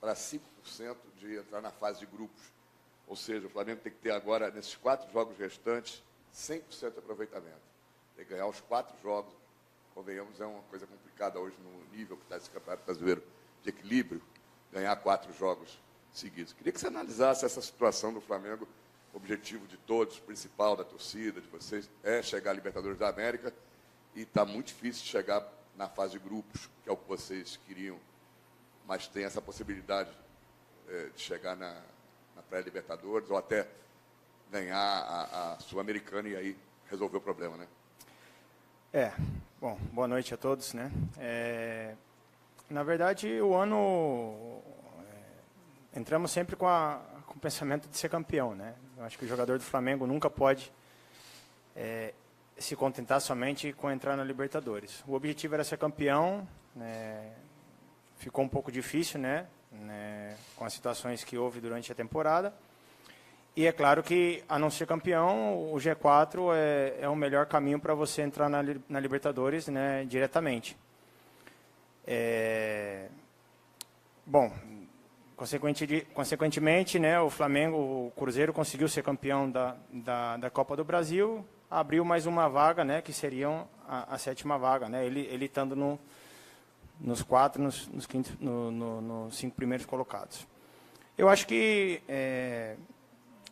para 5% de entrar na fase de grupos. Ou seja, o Flamengo tem que ter agora, nesses 4 jogos restantes, 100% de aproveitamento. Tem que ganhar os 4 jogos. Convenhamos, é uma coisa complicada hoje no nível que está esse Campeonato Brasileiro de equilíbrio, ganhar 4 jogos seguidos. Queria que você analisasse essa situação do Flamengo. O objetivo de todos, principal da torcida, de vocês, é chegar à Libertadores da América, e está muito difícil chegar na fase de grupos, que é o que vocês queriam, mas tem essa possibilidade de chegar na pré-Libertadores, ou até ganhar a Sul-Americana e aí resolver o problema, né? Bom, boa noite a todos, né? Na verdade, o ano entramos sempre com o pensamento de ser campeão, né? Eu acho que o jogador do Flamengo nunca pode se contentar somente com entrar na Libertadores. O objetivo era ser campeão, né? Ficou um pouco difícil, né? Com as situações que houve durante a temporada. E é claro que, a não ser campeão, o G4 é o melhor caminho para você entrar na Libertadores, né, diretamente. Bom, consequentemente, né, o Flamengo, o Cruzeiro conseguiu ser campeão da Copa do Brasil, abriu mais uma vaga, né, que seria a 7ª vaga, né, ele estando nos 5 primeiros colocados. Eu acho que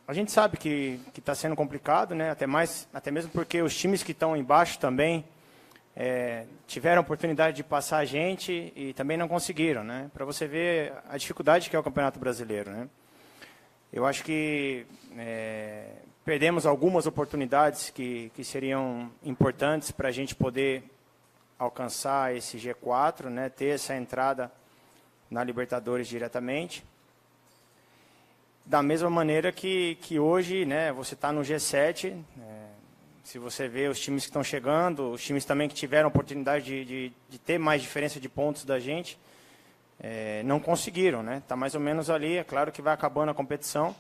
a gente sabe que está sendo complicado, né, até mesmo porque os times que estão embaixo também tiveram a oportunidade de passar a gente e também não conseguiram, né, para você ver a dificuldade que é o Campeonato Brasileiro, né. Eu acho que perdemos algumas oportunidades que seriam importantes para a gente poder alcançar esse G4, né, ter essa entrada na Libertadores diretamente. Da mesma maneira que hoje, né, você está no G7, se você vê os times que estão chegando, os times também que tiveram a oportunidade de ter mais diferença de pontos da gente, não conseguiram, né? Está mais ou menos ali, é claro que vai acabando a competição,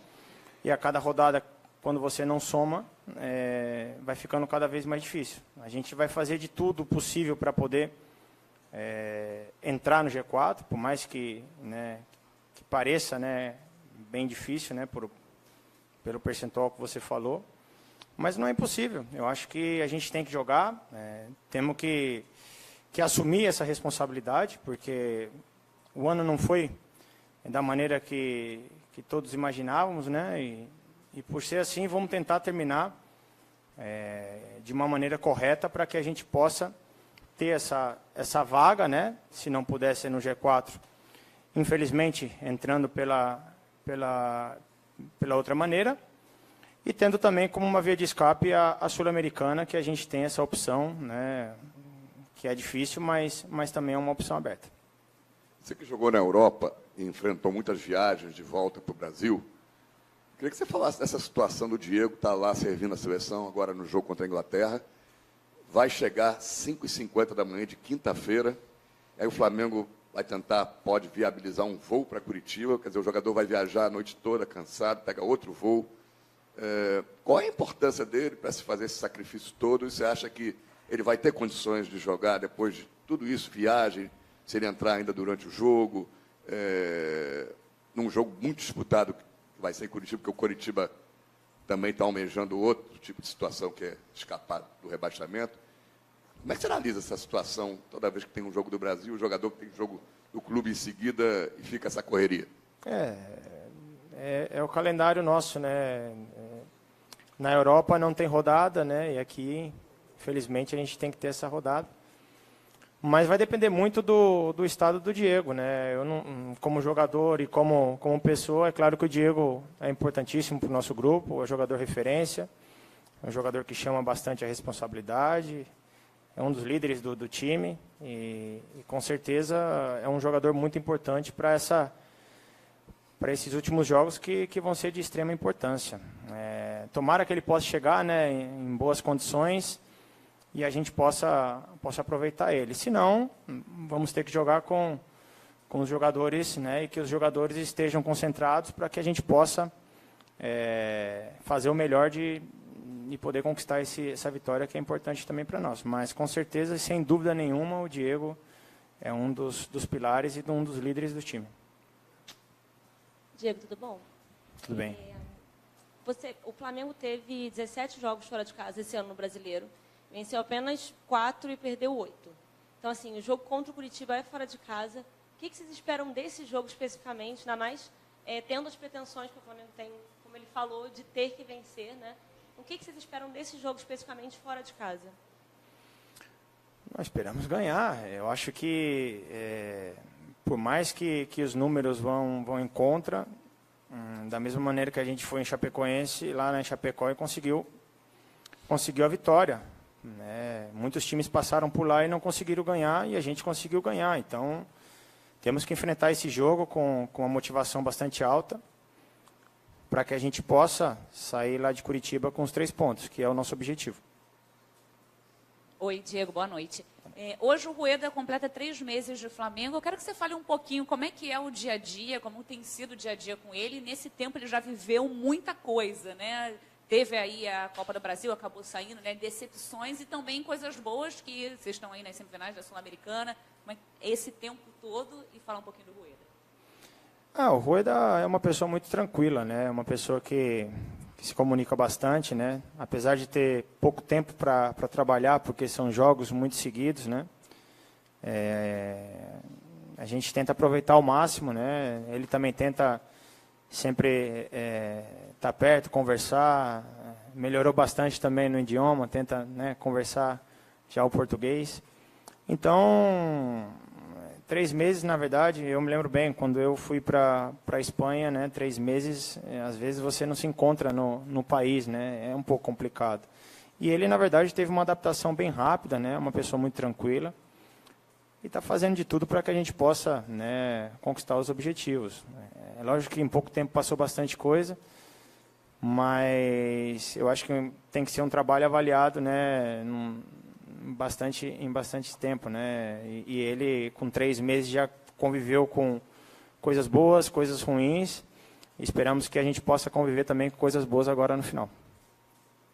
e a cada rodada, quando você não soma, vai ficando cada vez mais difícil. A gente vai fazer de tudo possível para poder entrar no G4, por mais que pareça, né, bem difícil, né, pelo percentual que você falou, mas não é impossível. Eu acho que a gente tem que jogar, temos que assumir essa responsabilidade, porque o ano não foi da maneira que todos imaginávamos, né, e por ser assim, vamos tentar terminar de uma maneira correta para que a gente possa ter essa vaga, né, se não puder ser no G4, infelizmente entrando pela outra maneira, e tendo também como uma via de escape a Sul-Americana, que a gente tem essa opção, né, que é difícil, mas também é uma opção aberta. Você que jogou na Europa e enfrentou muitas viagens de volta para o Brasil, queria que você falasse dessa situação do Diego, que está lá servindo a seleção, agora no jogo contra a Inglaterra, vai chegar às 5h50 da manhã de quinta-feira, aí o Flamengo vai tentar, pode viabilizar um voo para Curitiba, quer dizer, o jogador vai viajar a noite toda, cansado, pega outro voo. Qual é a importância dele para se fazer esse sacrifício todo? E você acha que ele vai ter condições de jogar depois de tudo isso, viagem, se ele entrar ainda durante o jogo, num jogo muito disputado, que vai ser em Curitiba, porque o Curitiba também está almejando outro tipo de situação, que é escapar do rebaixamento. Como é que você analisa essa situação, toda vez que tem um jogo do Brasil, o jogador que tem jogo do clube em seguida e fica essa correria? É o calendário nosso, né? Na Europa não tem rodada, né? E aqui, infelizmente, a gente tem que ter essa rodada. Mas vai depender muito do estado do Diego, né? Eu não, como jogador e como pessoa, é claro que o Diego é importantíssimo para o nosso grupo, é um jogador referência, é um jogador que chama bastante a responsabilidade, é um dos líderes do time e com certeza é um jogador muito importante para esses últimos jogos que vão ser de extrema importância. Tomara que ele possa chegar, né, em boas condições e a gente possa aproveitar ele. Se não, vamos ter que jogar com os jogadores, né, e que os jogadores estejam concentrados para que a gente possa fazer o melhor de poder conquistar essa vitória, que é importante também para nós. Mas, com certeza, sem dúvida nenhuma, o Diego é um dos pilares e um dos líderes do time. Diego, tudo bom? Tudo bem. O Flamengo teve 17 jogos fora de casa esse ano no Brasileiro. Venceu apenas 4 e perdeu 8. Então, assim, o jogo contra o Curitiba é fora de casa. O que vocês esperam desse jogo especificamente, ainda mais tendo as pretensões que o Flamengo tem, como ele falou, de ter que vencer, né? O que vocês esperam desse jogo especificamente fora de casa? Nós esperamos ganhar. Eu acho que, por mais que os números vão em contra, da mesma maneira que a gente foi em Chapecoense, lá em Chapecó, e conseguiu a vitória. Né? Muitos times passaram por lá e não conseguiram ganhar, e a gente conseguiu ganhar. Então, temos que enfrentar esse jogo com uma motivação bastante alta, para que a gente possa sair lá de Curitiba com os 3 pontos, que é o nosso objetivo. Oi, Diego, boa noite. Hoje o Rueda completa 3 meses de Flamengo. Eu quero que você fale um pouquinho como é que é o dia a dia, como tem sido o dia a dia com ele. Nesse tempo ele já viveu muita coisa, né? Teve aí a Copa do Brasil, acabou saindo, né? Decepções e também coisas boas, que vocês estão aí nas semifinais da Sul-Americana. Esse tempo todo, e falar um pouquinho do Rueda. O Rueda é uma pessoa muito tranquila, né? É uma pessoa que se comunica bastante, né? Apesar de ter pouco tempo para trabalhar, porque são jogos muito seguidos, né? A gente tenta aproveitar ao máximo, né? Ele também tenta sempre estar perto, conversar. Melhorou bastante também no idioma, tenta, né, conversar já o português. Então, 3 meses, na verdade, eu me lembro bem, quando eu fui para a Espanha, né, 3 meses, às vezes você não se encontra no país, né, é um pouco complicado. E ele, na verdade, teve uma adaptação bem rápida, né, uma pessoa muito tranquila, e está fazendo de tudo para que a gente possa, né, conquistar os objetivos. É lógico que em pouco tempo passou bastante coisa, mas eu acho que tem que ser um trabalho avaliado, né, em bastante tempo, né? E ele, com 3 meses, já conviveu com coisas boas, coisas ruins. Esperamos que a gente possa conviver também com coisas boas agora no final.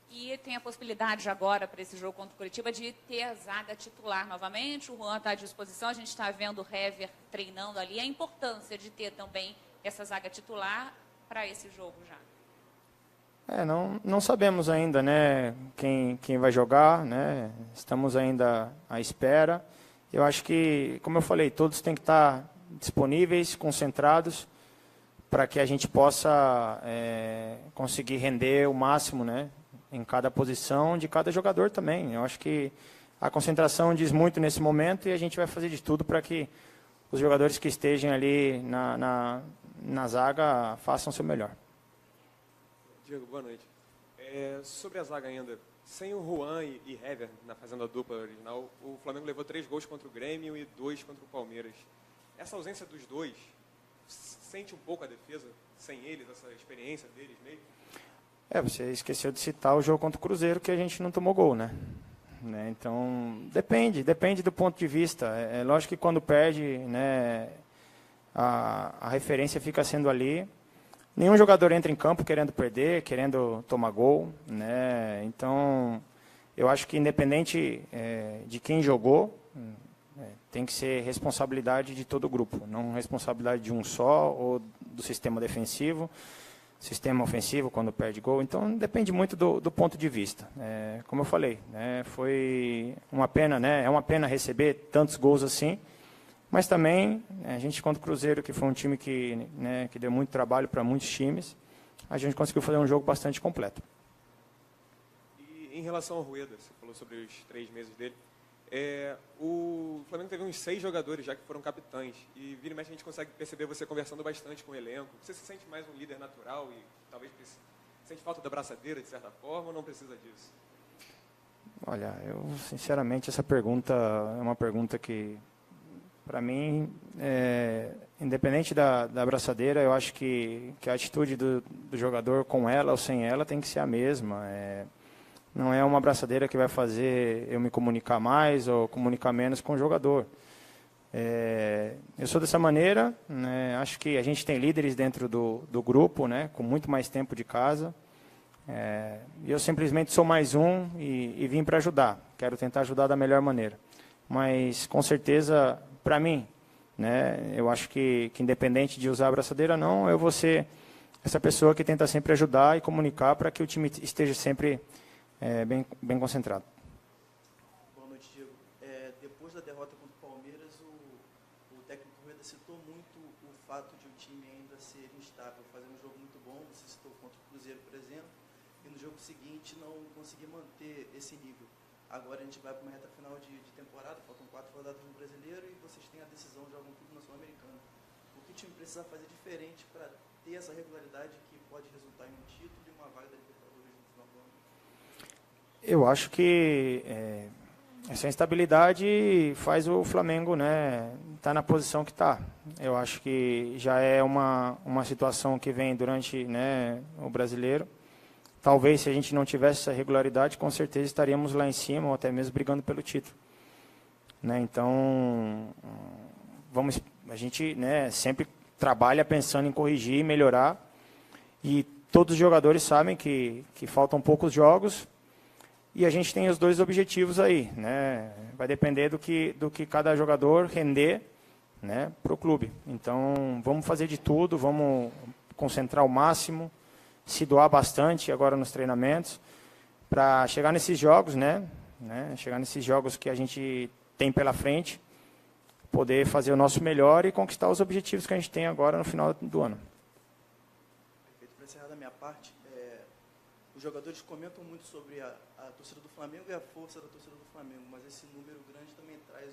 E tem a possibilidade agora, para esse jogo contra o Curitiba, de ter a zaga titular novamente. O Juan está à disposição, a gente está vendo o Hever treinando ali. A importância de ter também essa zaga titular para esse jogo já. Não sabemos ainda, né, quem vai jogar, né? Estamos ainda à espera. Eu acho que, como eu falei, todos têm que estar disponíveis, concentrados, para que a gente possa conseguir render o máximo, né, em cada posição de cada jogador também. Eu acho que a concentração diz muito nesse momento, e a gente vai fazer de tudo para que os jogadores que estejam ali na zaga façam o seu melhor. Diego, boa noite. Sobre a zaga ainda, sem o Juan e Hever fazendo a dupla original, o Flamengo levou 3 gols contra o Grêmio e 2 contra o Palmeiras. Essa ausência dos dois, sente um pouco a defesa sem eles, essa experiência deles mesmo? Você esqueceu de citar o jogo contra o Cruzeiro, que a gente não tomou gol, né? Então, depende do ponto de vista. É lógico que quando perde, né, a referência fica sendo ali. Nenhum jogador entra em campo querendo perder, querendo tomar gol, né? Então, eu acho que independente de quem jogou, tem que ser responsabilidade de todo o grupo, não responsabilidade de um só ou do sistema defensivo, sistema ofensivo quando perde gol. Então, depende muito do ponto de vista. Como eu falei, né, foi uma pena, né? É uma pena receber tantos gols assim. Mas também, a gente contra o Cruzeiro, que foi um time que deu muito trabalho para muitos times, a gente conseguiu fazer um jogo bastante completo. E em relação ao Rueda, você falou sobre os 3 meses dele, o Flamengo teve uns 6 jogadores já que foram capitães, e vira e mexe a gente consegue perceber você conversando bastante com o elenco. Você se sente mais um líder natural e talvez sente falta da braçadeira de certa forma, ou não precisa disso? Olha, eu sinceramente essa pergunta é uma pergunta que, para mim, independente da abraçadeira, eu acho que a atitude do jogador com ela ou sem ela tem que ser a mesma. Não é uma abraçadeira que vai fazer eu me comunicar mais ou comunicar menos com o jogador. Eu sou dessa maneira, né, acho que a gente tem líderes dentro do grupo, né, com muito mais tempo de casa. E eu simplesmente sou mais um e vim para ajudar. Quero tentar ajudar da melhor maneira. Mas, com certeza, para mim, né? Eu acho que independente de usar a abraçadeira ou não, eu vou ser essa pessoa que tenta sempre ajudar e comunicar para que o time esteja sempre bem concentrado. Boa noite, Diego. Depois da derrota contra o Palmeiras, o técnico Rueda citou muito o fato de o time ainda ser instável, fazendo um jogo muito bom, você citou contra o Cruzeiro, por exemplo, e no jogo seguinte não conseguir manter esse nível. Agora a gente vai para uma reta final de temporada, faltam 4 rodadas no Brasileiro e vocês têm a decisão de algum clube na Sul-Americana. O que o time precisa fazer diferente para ter essa regularidade que pode resultar em um título e uma vaga da Libertadores no final do ano? Eu acho que essa instabilidade faz o Flamengo, né, tá na posição que está. Eu acho que já é uma situação que vem durante, né, o Brasileiro. Talvez, se a gente não tivesse essa regularidade, com certeza estaríamos lá em cima ou até mesmo brigando pelo título, né? Então, a gente, né, sempre trabalha pensando em corrigir e melhorar. E todos os jogadores sabem que faltam poucos jogos e a gente tem os 2 objetivos aí, né? Vai depender do que cada jogador render, né, para o clube. Então, vamos fazer de tudo, vamos concentrar o máximo, se doar bastante agora nos treinamentos, para chegar nesses jogos, né? Chegar nesses jogos que a gente tem pela frente, poder fazer o nosso melhor e conquistar os objetivos que a gente tem agora no final do ano. Perfeito. Para encerrar da minha parte, os jogadores comentam muito sobre a torcida do Flamengo e a força da torcida do Flamengo, mas esse número grande também traz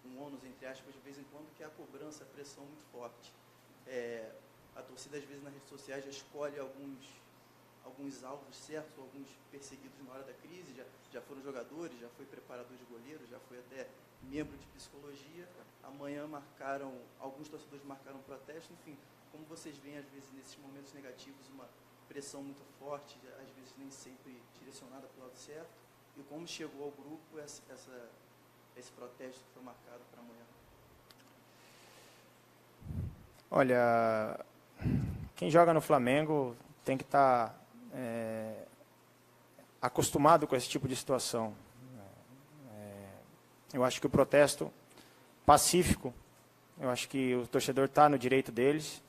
um ônus, entre aspas, de vez em quando, que é a cobrança, a pressão muito forte. A torcida, às vezes, nas redes sociais já escolhe alguns alvos certos, alguns perseguidos na hora da crise, já foram jogadores, já foi preparador de goleiro, já foi até membro de psicologia. Amanhã alguns torcedores marcaram protesto, enfim, como vocês veem, às vezes, nesses momentos negativos, uma pressão muito forte, às vezes nem sempre direcionada para o lado certo, e como chegou ao grupo esse protesto que foi marcado para amanhã? Olha, quem joga no Flamengo tem que estar acostumado com esse tipo de situação. Eu acho que o protesto pacífico, eu acho que o torcedor está no direito deles.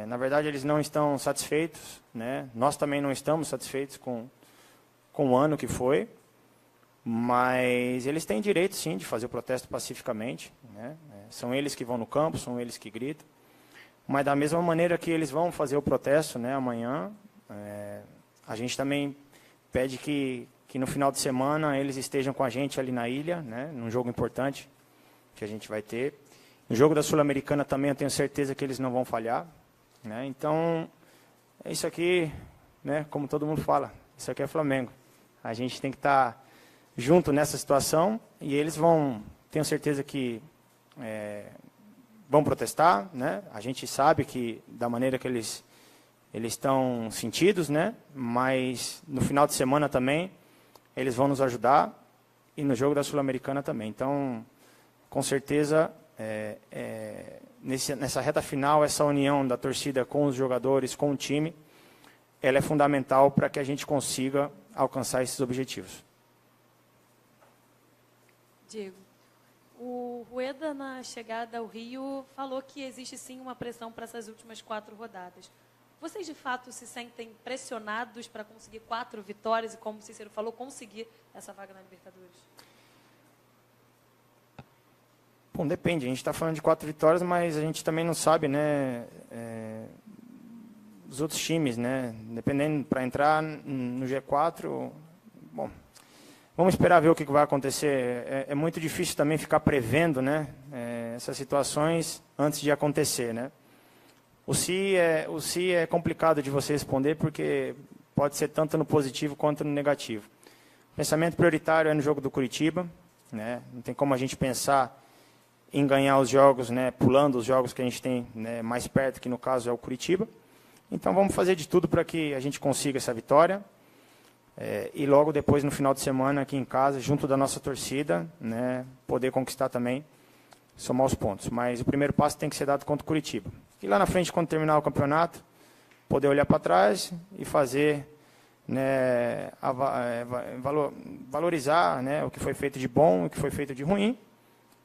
Na verdade, eles não estão satisfeitos, né? Nós também não estamos satisfeitos com o ano que foi, mas eles têm direito, sim, de fazer o protesto pacificamente, né? São eles que vão no campo, são eles que gritam. Mas da mesma maneira que eles vão fazer o protesto, né, amanhã, a gente também pede que no final de semana eles estejam com a gente ali na ilha, né, num jogo importante que a gente vai ter. No jogo da Sul-Americana também eu tenho certeza que eles não vão falhar, né? Então, é isso aqui, né, como todo mundo fala, isso aqui é Flamengo. A gente tem que estar junto nessa situação e eles tenho certeza que vão protestar, né? A gente sabe que da maneira que eles estão sentidos, né? Mas no final de semana também eles vão nos ajudar e no jogo da Sul-Americana também. Então, com certeza, nessa reta final, essa união da torcida com os jogadores, com o time, ela é fundamental para que a gente consiga alcançar esses objetivos. Diego, o Rueda, na chegada ao Rio, falou que existe sim uma pressão para essas últimas 4 rodadas. Vocês, de fato, se sentem pressionados para conseguir 4 vitórias e, como o Cícero falou, conseguir essa vaga na Libertadores? Bom, depende. A gente está falando de 4 vitórias, mas a gente também não sabe, né, dos outros times, né? Dependendo, para entrar no G4, bom, vamos esperar ver o que vai acontecer. É muito difícil também ficar prevendo, né, essas situações antes de acontecer, né? O se é complicado de você responder porque pode ser tanto no positivo quanto no negativo. O pensamento prioritário é no jogo do Curitiba, né? Não tem como a gente pensar em ganhar os jogos, né, pulando os jogos que a gente tem, né, mais perto, que no caso é o Curitiba. Então vamos fazer de tudo para que a gente consiga essa vitória. E logo depois, no final de semana, aqui em casa, junto da nossa torcida, né, poder conquistar também, somar os pontos. Mas o primeiro passo tem que ser dado contra o Curitiba. E lá na frente, quando terminar o campeonato, poder olhar para trás e fazer, né, valorizar, né, o que foi feito de bom, o que foi feito de ruim,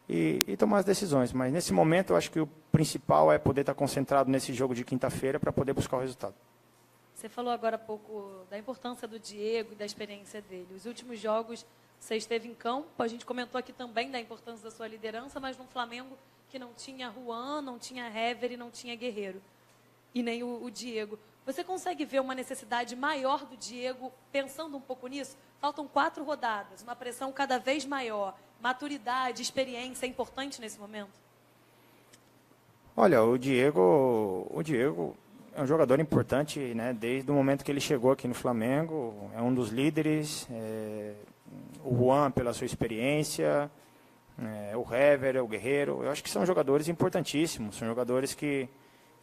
e tomar as decisões. Mas, nesse momento, eu acho que o principal é poder estar concentrado nesse jogo de quinta-feira para poder buscar o resultado. Você falou agora há pouco da importância do Diego e da experiência dele. Os últimos jogos você esteve em campo, a gente comentou aqui também da importância da sua liderança, mas num Flamengo que não tinha Juan, não tinha Hever e não tinha Guerreiro, e nem o Diego. Você consegue ver uma necessidade maior do Diego, pensando um pouco nisso? Faltam 4 rodadas, uma pressão cada vez maior, maturidade, experiência é importante nesse momento? Olha, o Diego é um jogador importante, né, desde o momento que ele chegou aqui no Flamengo, é um dos líderes, o Juan pela sua experiência, o Hever, o Guerreiro, eu acho que são jogadores importantíssimos, são jogadores que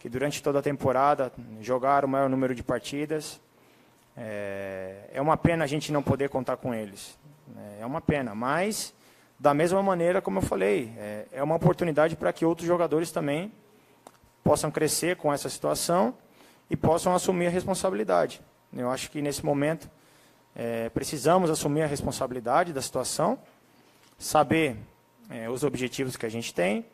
durante toda a temporada jogaram o maior número de partidas. É uma pena a gente não poder contar com eles, é uma pena, mas da mesma maneira, como eu falei, é uma oportunidade para que outros jogadores também possam crescer com essa situação e possam assumir a responsabilidade. Eu acho que nesse momento precisamos assumir a responsabilidade da situação, saber os objetivos que a gente tem,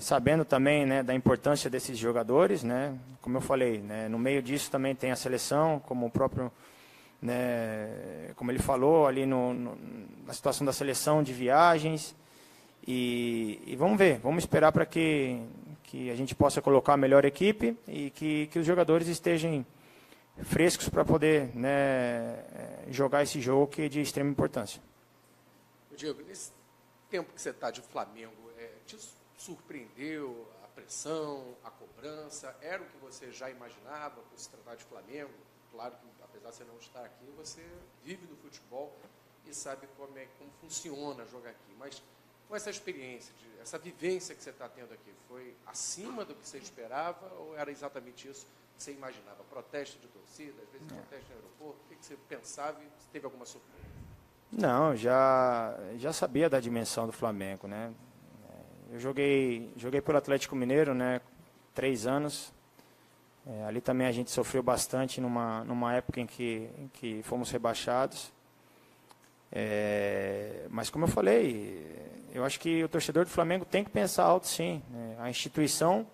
sabendo também, né, da importância desses jogadores, né, como eu falei, né, no meio disso também tem a seleção, como o próprio, né, como ele falou ali na situação da seleção de viagens, e vamos ver, vamos esperar para que a gente possa colocar a melhor equipe e que os jogadores estejam frescos para poder, né, jogar esse jogo que é de extrema importância. Diego, nesse tempo que você está de Flamengo, te surpreendeu a pressão, a cobrança? Era o que você já imaginava por se tratar de Flamengo? Claro que, apesar de você não estar aqui, você vive do futebol e sabe como funciona jogar aqui. Mas com essa experiência, essa vivência que você está tendo aqui, foi acima do que você esperava ou era exatamente isso que você imaginava? Protesto de torcida, às vezes protesto no aeroporto, o que você pensava e teve alguma surpresa? Não, já sabia da dimensão do Flamengo, né? Eu joguei por Atlético Mineiro, né, 3 anos. Ali também a gente sofreu bastante numa época em que fomos rebaixados. Mas como eu falei, eu acho que o torcedor do Flamengo tem que pensar alto, sim. A instituição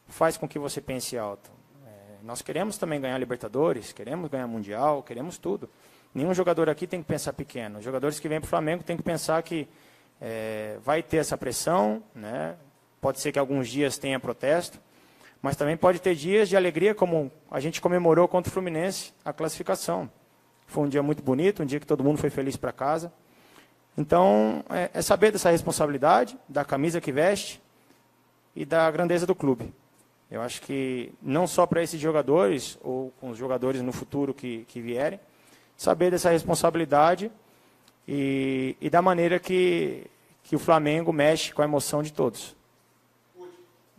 faz com que você pense alto. Nós queremos também ganhar Libertadores, queremos ganhar Mundial, queremos tudo. Nenhum jogador aqui tem que pensar pequeno. Os jogadores que vêm para o Flamengo têm que pensar que vai ter essa pressão, né? Pode ser que alguns dias tenha protesto, mas também pode ter dias de alegria, como a gente comemorou contra o Fluminense, a classificação. Foi um dia muito bonito, um dia que todo mundo foi feliz para casa. Então, é saber dessa responsabilidade, da camisa que veste e da grandeza do clube. Eu acho que não só para esses jogadores, ou com os jogadores no futuro que vierem, saber dessa responsabilidade e da maneira que o Flamengo mexe com a emoção de todos.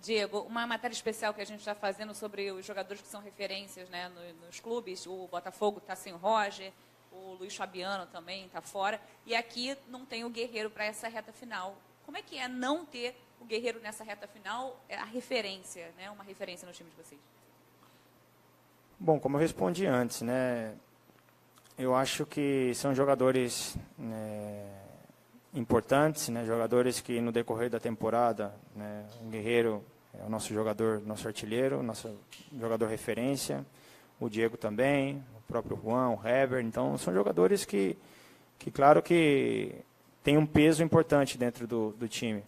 Diego, uma matéria especial que a gente está fazendo sobre os jogadores que são referências, né, nos clubes. O Botafogo está sem o Roger, o Luiz Fabiano também está fora, e aqui não tem o Guerreiro para essa reta final. Como é que é não ter o Guerreiro nessa reta final, a referência, né, uma referência no time de vocês? Bom, como eu respondi antes, né, eu acho que são jogadores importantes, né, jogadores que no decorrer da temporada, né, o Guerreiro é o nosso jogador, nosso artilheiro, nosso jogador referência, o Diego também, o próprio Juan, o Hever, então são jogadores que claro que tem um peso importante dentro do time.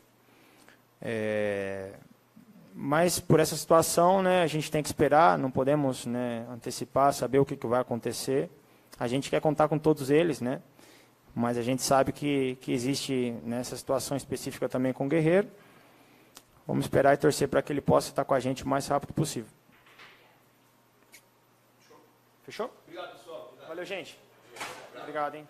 Mas por essa situação, né, a gente tem que esperar, não podemos, né, antecipar, saber o que vai acontecer. A gente quer contar com todos eles, né? Mas a gente sabe que existe nessa situação específica também com o Guerreiro. Vamos esperar e torcer para que ele possa estar com a gente o mais rápido possível. Fechou? Obrigado, pessoal. Valeu, gente. Obrigado, hein?